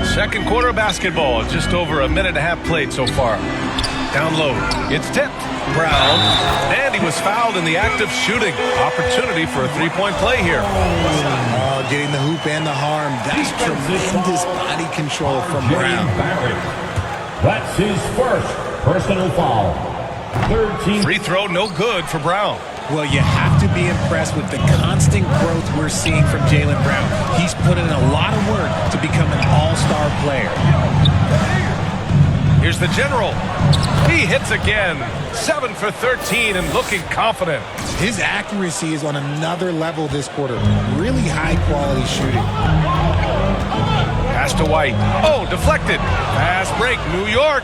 Second quarter basketball. Just over a minute and a half played so far. Down low. It's tipped. Brown. And he was fouled in the act of shooting. Opportunity for a three-point play here. Oh, getting the hoop and the harm. That's tremendous body control from Brown. That's his first personal foul. Third team. Free throw, no good for Brown. Well, you have to be impressed with the constant growth we're seeing from Jaylen Brown. He's put in a lot of work to become an all-star player. Here's the general. He hits again. 7 for 13 and looking confident. His accuracy is on another level this quarter. Really high-quality shooting. Pass to White. Oh, deflected. Fast break, New York.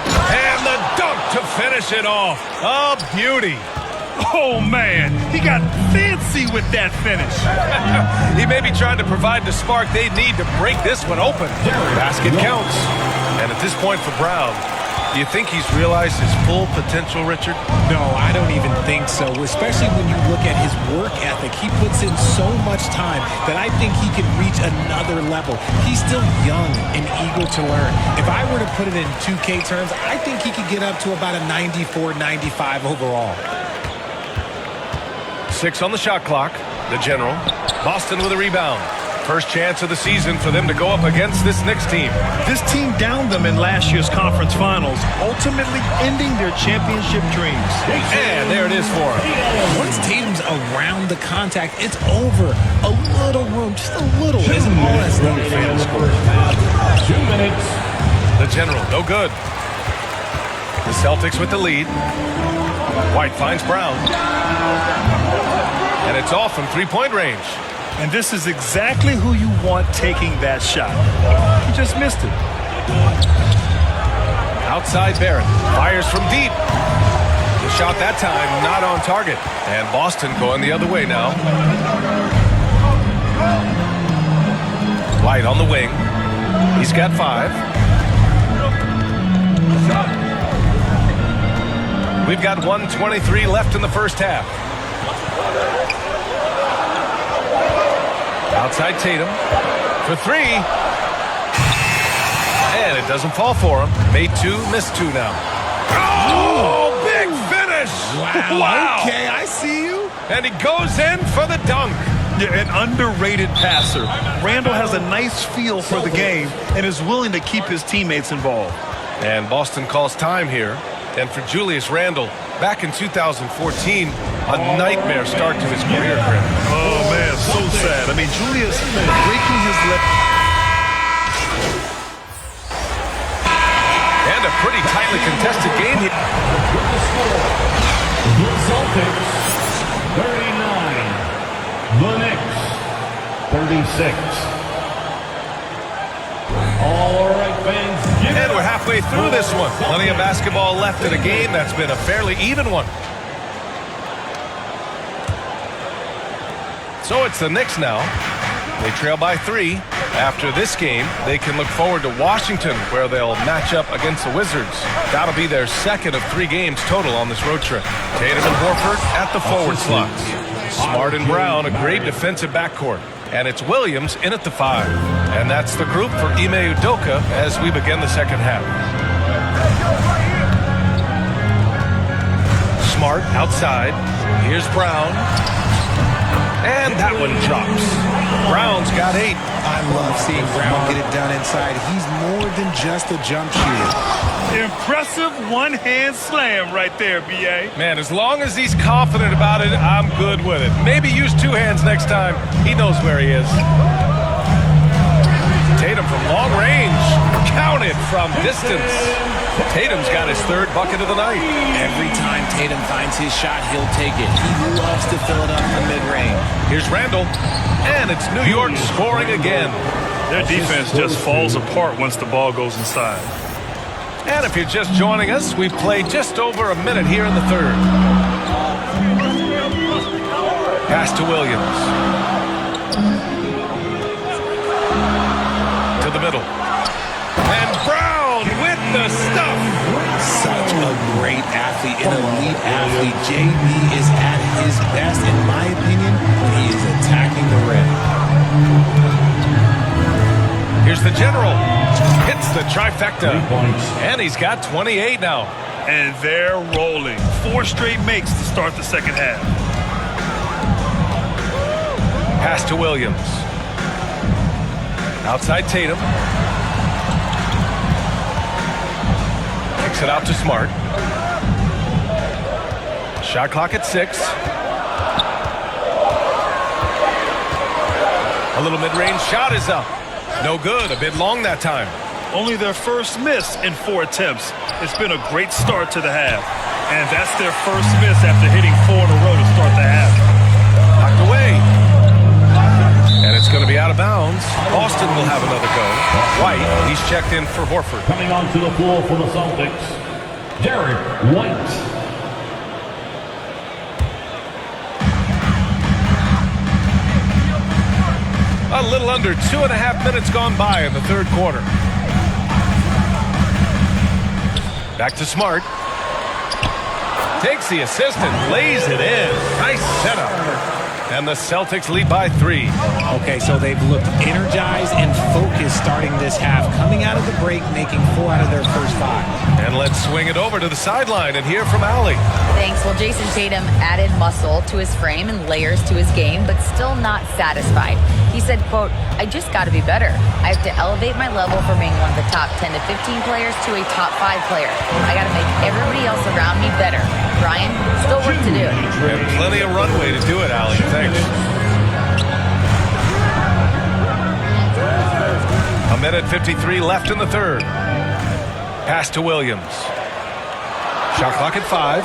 And the dunk to finish it off. A beauty. Oh, man, he got fancy with that finish. He may be trying to provide the spark they need to break this one open. Basket counts. And at this point for Brown, do you think he's realized his full potential, Richard? No, I don't even think so, especially when you look at his work ethic. He puts in so much time that I think he can reach another level. He's still young and eager to learn. If I were to put it in 2K terms, I think he could get up to about a 94, 95 overall. 6 on the shot clock. The general. Boston with a rebound. First chance of the season for them to go up against this Knicks team. This team downed them in last year's conference finals, ultimately ending their championship dreams. And there it is for him. Once Tatum's around the contact, it's over. A little room, just a little, is all that's done for him to score. 2 minutes. The general, no good. The Celtics with the lead. White finds Brown. And it's off from three-point range. And this is exactly who you want taking that shot. He just missed it. Outside Barrett. Fires from deep. The shot that time not on target. And Boston going the other way now. White on the wing. He's got 5. We've got 1:23 left in the first half. Outside Tatum for 3. And it doesn't fall for him. Made 2, missed 2 now. Oh, big finish. Wow. Okay, I see you. And he goes in for the dunk. Yeah, an underrated passer. Randall has a nice feel for the game and is willing to keep his teammates involved. And Boston calls time here. And for Julius Randle, back in 2014, a nightmare start to his career. Oh, man, so sad. I mean, Julius breaking his leg. And a pretty tightly contested game here. The Celtics, 39. The Knicks, 36. All right, fans. And we're halfway through this one. Plenty of basketball left in a game that's been a fairly even one. So it's the Knicks now. They trail by 3. After this game, they can look forward to Washington, where they'll match up against the Wizards. That'll be their second of 3 games total on this road trip. Tatum and Horford at the forward slots. Smart and Brown, a great defensive backcourt. And it's Williams in at the 5. And that's the group for Ime Udoka as we begin the second half. Smart outside. Here's Brown. And that one drops. Brown's got 8. I love seeing Brown get it done inside. He's more than just a jump shooter. Impressive one-hand slam right there, B.A. Man, as long as he's confident about it, I'm good with it. Maybe use 2 hands next time. He knows where he is. Tatum from long range. Counted from distance. Tatum's got his 3rd bucket of the night. Every time Tatum finds his shot, he'll take it. He loves to fill it up from mid-range. Here's Randall. And it's New York scoring again. Their defense just falls apart once the ball goes inside. And if you're just joining us, we've played just over a minute here in the 3rd. Pass to Williams. To the middle. And Brown with the stuff. Such a great athlete, an elite athlete. JB is at his best, in my opinion, when he is attacking the rim. Here's the general. Hits the trifecta. And he's got 28 now. And they're rolling. 4 straight makes to start the second half. Pass to Williams. Outside Tatum. Kicks it out to Smart. Shot clock at 6. A little mid-range shot is up. No good. A bit long that time. only their first miss in 4 attempts. It's been a great start to the half. And that's their first miss after hitting 4 in a row to start the half. Knocked away. And it's going to be out of bounds. Boston will have another go. White, he's checked in for Horford. Coming onto the floor for the Celtics, Derek White. A little under 2.5 minutes gone by in the third quarter. Back to Smart. Takes the assist and lays it in. Nice setup. And the Celtics lead by 3. Okay, so they've looked energized and focused starting this half. Coming out of the break, making 4 out of their first 5. And let's swing it over to the sideline and hear from Allie. Thanks. Well, Jason Tatum added muscle to his frame and layers to his game, but still not satisfied. He said, quote, "I just got to be better. I have to elevate my level from being one of the top 10 to 15 players to a top 5 player. I got to make everybody else around me better. Brian, still work to do." And plenty of runway to do it, Allie. Thanks. A minute 53 left in the third. Pass to Williams. Shot clock at 5.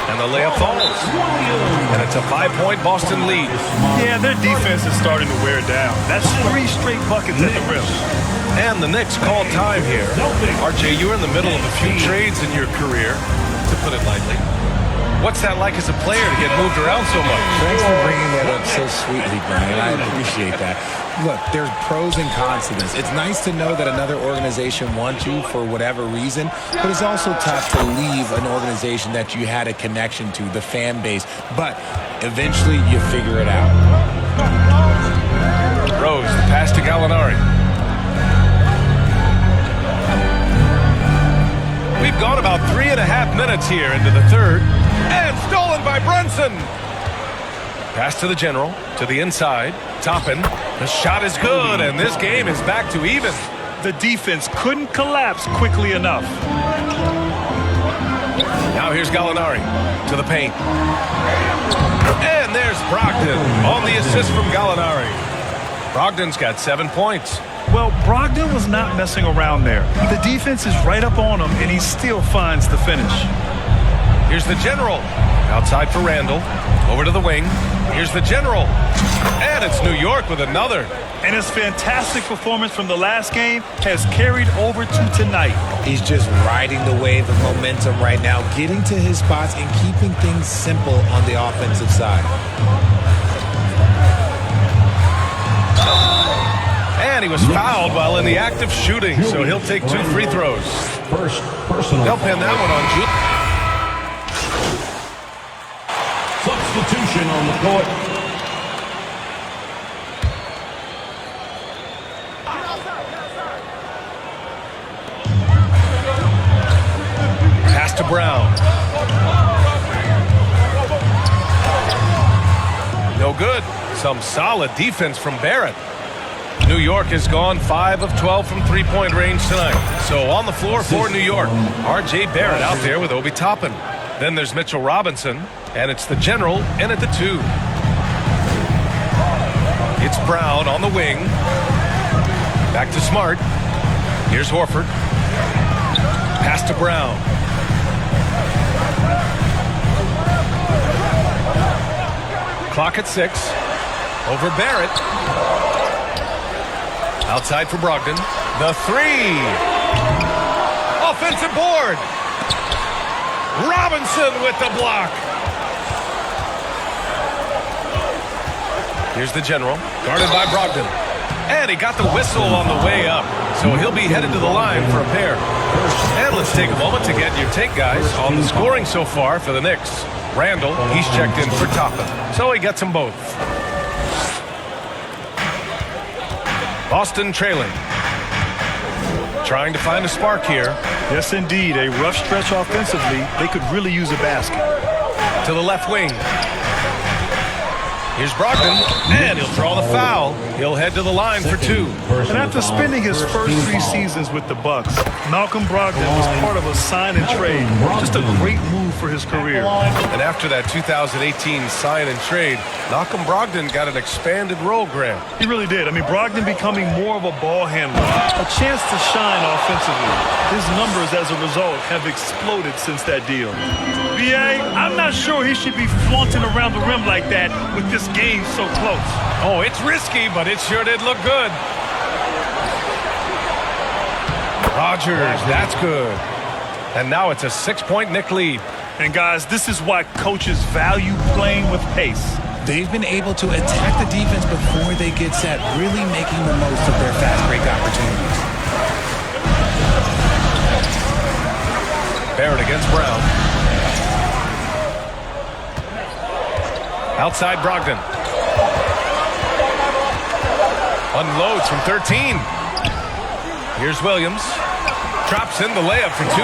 And the layup falls. And it's a 5-point Boston lead. Yeah, their defense is starting to wear down. That's 3 straight buckets at the rim. And the Knicks called time here. RJ, you were in the middle of a few trades in your career, to put it lightly. What's that like as a player to get moved around so much? Thanks for bringing that up so sweetly, Brian. I appreciate that. Look, there's pros and cons to this. It's nice to know that another organization wants you for whatever reason, but it's also tough to leave an organization that you had a connection to, the fan base. But eventually you figure it out. Rose, the pass to Gallinari. We've gone about 3.5 minutes here into the third. And stolen by Brunson. Pass to the general, to the inside. Toppin. The shot is good, and this game is back to even. The defense couldn't collapse quickly enough. Now here's Gallinari to the paint. And there's Brogdon on the assist from Gallinari. Brogdon's got 7 points. Well, Brogdon was not messing around there. The defense is right up on him, and he still finds the finish. Here's the general. Outside for Randall. Over to the wing. Here's the general. And it's New York with another. And his fantastic performance from the last game has carried over to tonight. He's just riding the wave of momentum right now, getting to his spots and keeping things simple on the offensive side. And he was fouled while in the act of shooting, so he'll take 2 free throws. First personal. They'll pin that one on Jude. Substitution on the court. Pass to Brown. No good. Some solid defense from Barrett. New York has gone 5 of 12 from 3-point range tonight. So on the floor for New York, R.J. Barrett out there with Obi Toppin. Then there's Mitchell Robinson, and it's the general in at the 2. It's Brown on the wing. Back to Smart. Here's Horford. Pass to Brown. Clock at 6. Over Barrett. Outside for Brogdon. The 3. Offensive board. Robinson with the block. Here's the general, guarded by Brogdon. And he got the whistle on the way up, so he'll be headed to the line for a pair. And let's take a moment to get your take, guys, on the scoring so far for the Knicks. Randall, he's checked in for Toppin, so he gets them both. Boston trailing. Trying to find a spark here. Yes, indeed. A rough stretch offensively. They could really use a basket. To the left wing. Here's Brogdon, and he'll draw the foul. He'll head to the line for 2. And after spending his first 3 seasons with the Bucks, Malcolm Brogdon was part of a sign and trade. Just a great move for his career. And after that 2018 sign and trade, Malcolm Brogdon got an expanded role, Graham. He really did. I mean, Brogdon becoming more of a ball handler, a chance to shine offensively. His numbers as a result have exploded since that deal. B.A., I'm not sure he should be flaunting around the rim like that with this game so close. Oh, it's risky, but it sure did look good. Rogers, that's good. And now it's a 6-point Knick lead. And guys, this is why coaches value playing with pace. They've been able to attack the defense before they get set, really making the most of their fast break opportunities. Barrett against Brown. Outside Brogdon. Unloads from 13. Here's Williams. Drops in the layup for 2.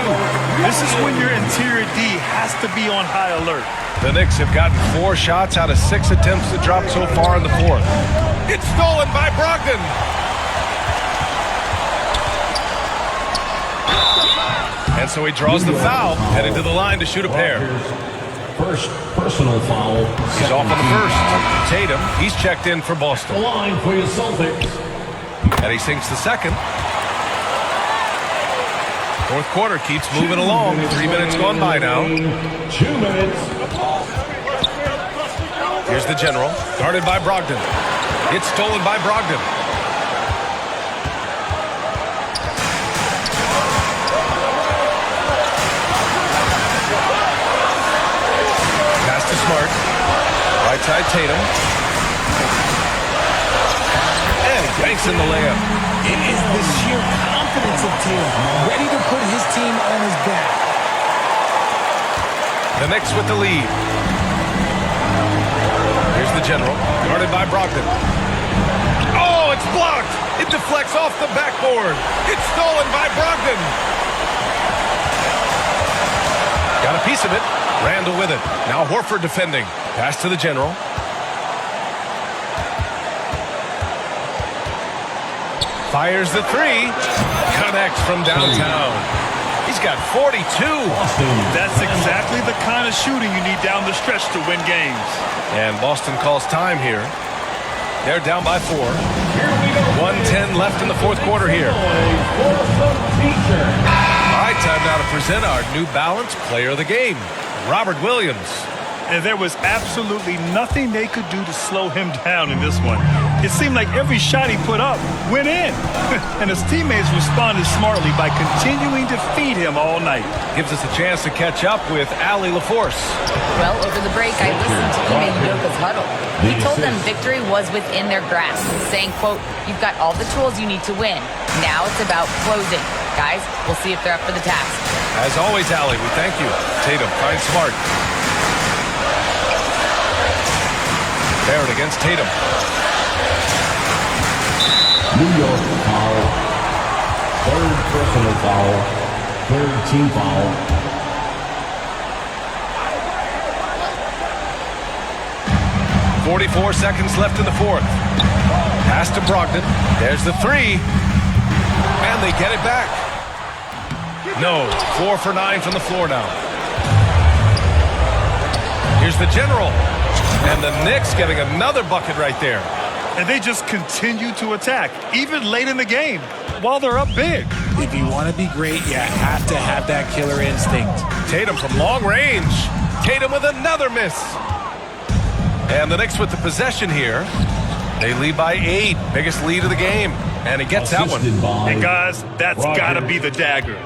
This is when your interior D has to be on high alert. The Knicks have gotten 4 shots out of 6 attempts to drop so far in the 4th. It's stolen by Brogdon. And so he draws the foul, headed to the line to shoot a pair. First personal foul. He's off on the first. Tatum, he's checked in for Boston. The line for your Celtics. And he sinks the second. 4th quarter keeps moving along. 3 minutes gone by now. 2 minutes. Here's the general, guarded by Brogdon. It's stolen by Brogdon. Pass to Smart. Right side Tatum. And he banks in the layup. It is the sheer confidence of Tatum, ready to put his team on his back. The Knicks with the lead. Here's the general, guarded by Brogdon. Oh, it's blocked! It deflects off the backboard. It's stolen by Brogdon. Got a piece of it. Randall with it. Now Horford defending. Pass to the general. Fires the 3. Connects from downtown. He's got 42. That's exactly the kind of shooting you need down the stretch to win games. And Boston calls time here. They're down by 4. 1:10 left in the 4th quarter here. All right, time now to present our New Balance Player of the Game, Robert Williams. And there was absolutely nothing they could do to slow him down in this one. It seemed like every shot he put up went in. And his teammates responded smartly by continuing to feed him all night. Gives us a chance to catch up with Allie LaForce. Well, over the break, I listened to Ime Udoka's huddle. He told them victory was within their grasp, saying, quote, "You've got all the tools you need to win. Now it's about closing. Guys, we'll see if they're up for the task." As always, Allie, we thank you. Tatum finds Smart. Barrett against Tatum. New York foul. 3rd personal foul. 3rd team foul. .44 seconds left in the 4th. Pass to Brogdon. There's the 3. And they get it back. No. 4 for 9 from the floor now. Here's the general. And the Knicks getting another bucket right there. And they just continue to attack, even late in the game, while they're up big. If you want to be great, you have to have that killer instinct. Tatum from long range. Tatum with another miss. And the Knicks with the possession here. They lead by 8. Biggest lead of the game. And he gets that one. And guys, that's got to be the dagger.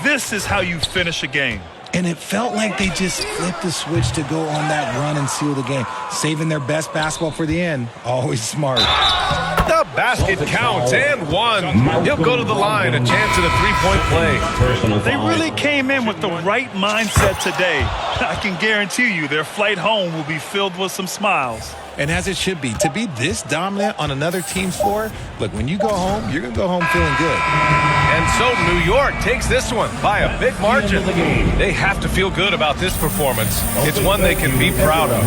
This is how you finish a game. And it felt like they just flipped the switch to go on that run and seal the game, saving their best basketball for the end. Always smart. The basket counts and 1. He'll go to the line, a chance at a 3-point play. They really came in with the right mindset today. I can guarantee you their flight home will be filled with some smiles. And as it should be, to be this dominant on another team's floor, look, when you go home, you're going to go home feeling good. And so New York takes this one by a big margin. They have to feel good about this performance. It's one they can be proud of.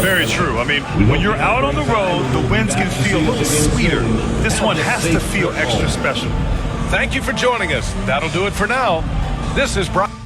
Very true. I mean, when you're out on the road, the wins can feel a little sweeter. This one has to feel extra special. Thank you for joining us. That'll do it for now. This is Brian.